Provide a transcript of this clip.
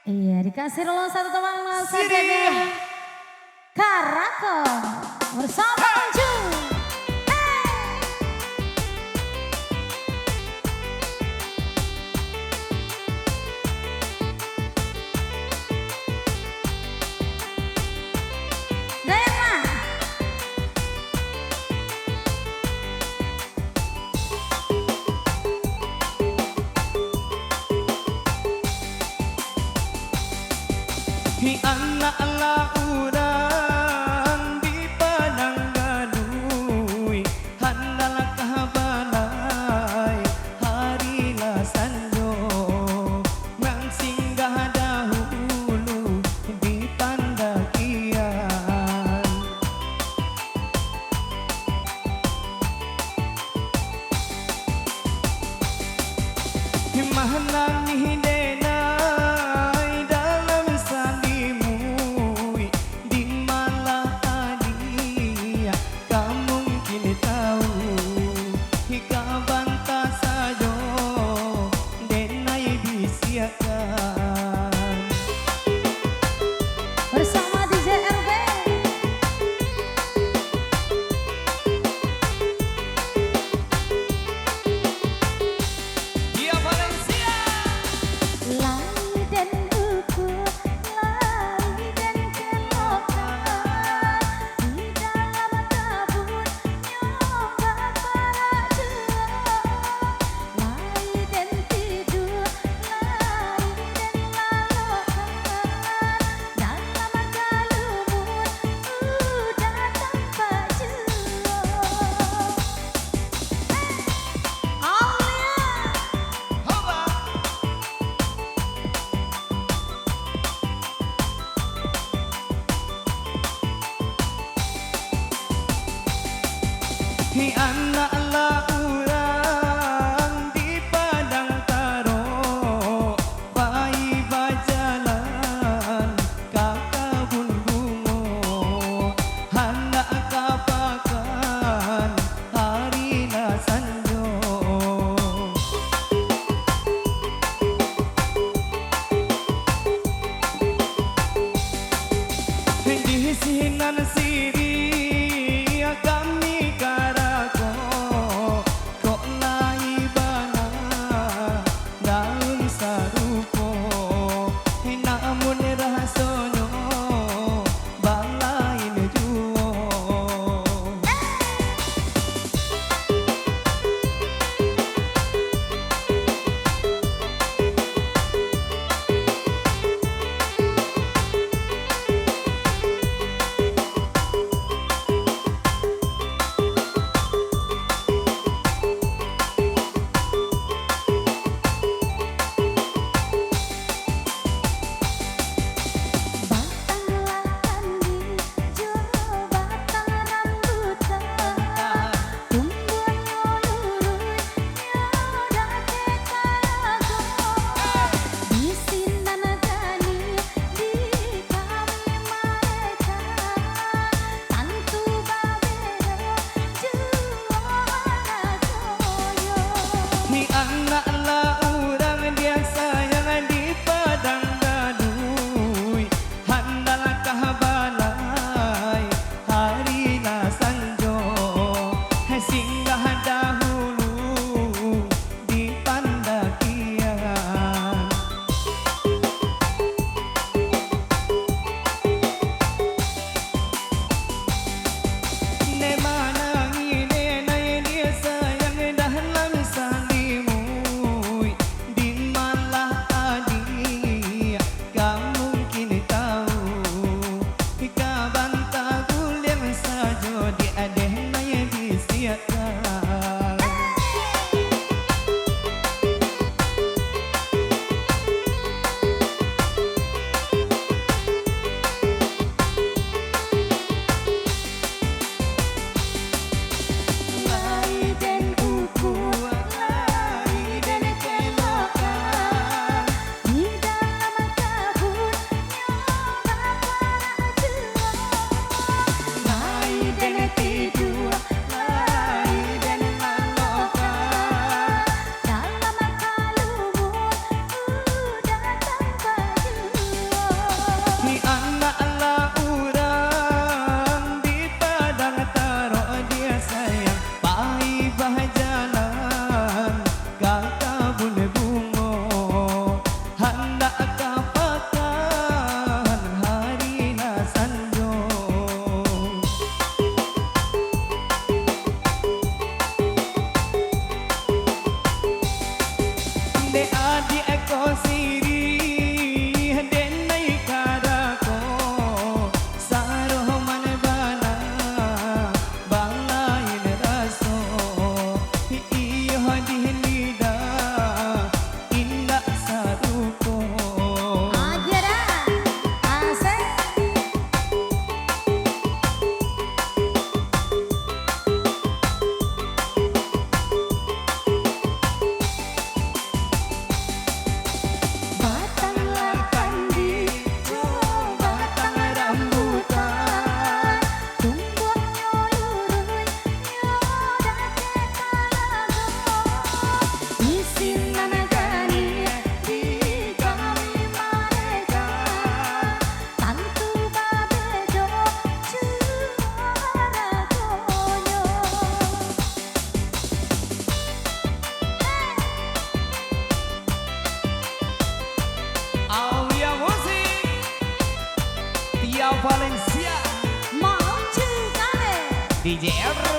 Iya, dikasih dulu satu teman saja Karako bersama Anju. Hi anak laurang di padang galui handal kahabalai harilah sanjo nang singgah dahulu di Pandakian Mahanang hidena bersama DJ RB. Dia Valencia. Lai dan uku, lai dan kelokan di dalam kabut nyoba para jual. Lai dan tidur, lai dan lalokan dalam kalumut udah tanpa jual. Hi anak laurang di padang taro pai bajalan kakabun bungo hendak kapakan harina sanjo di sinan siri kami Karako DJ Errol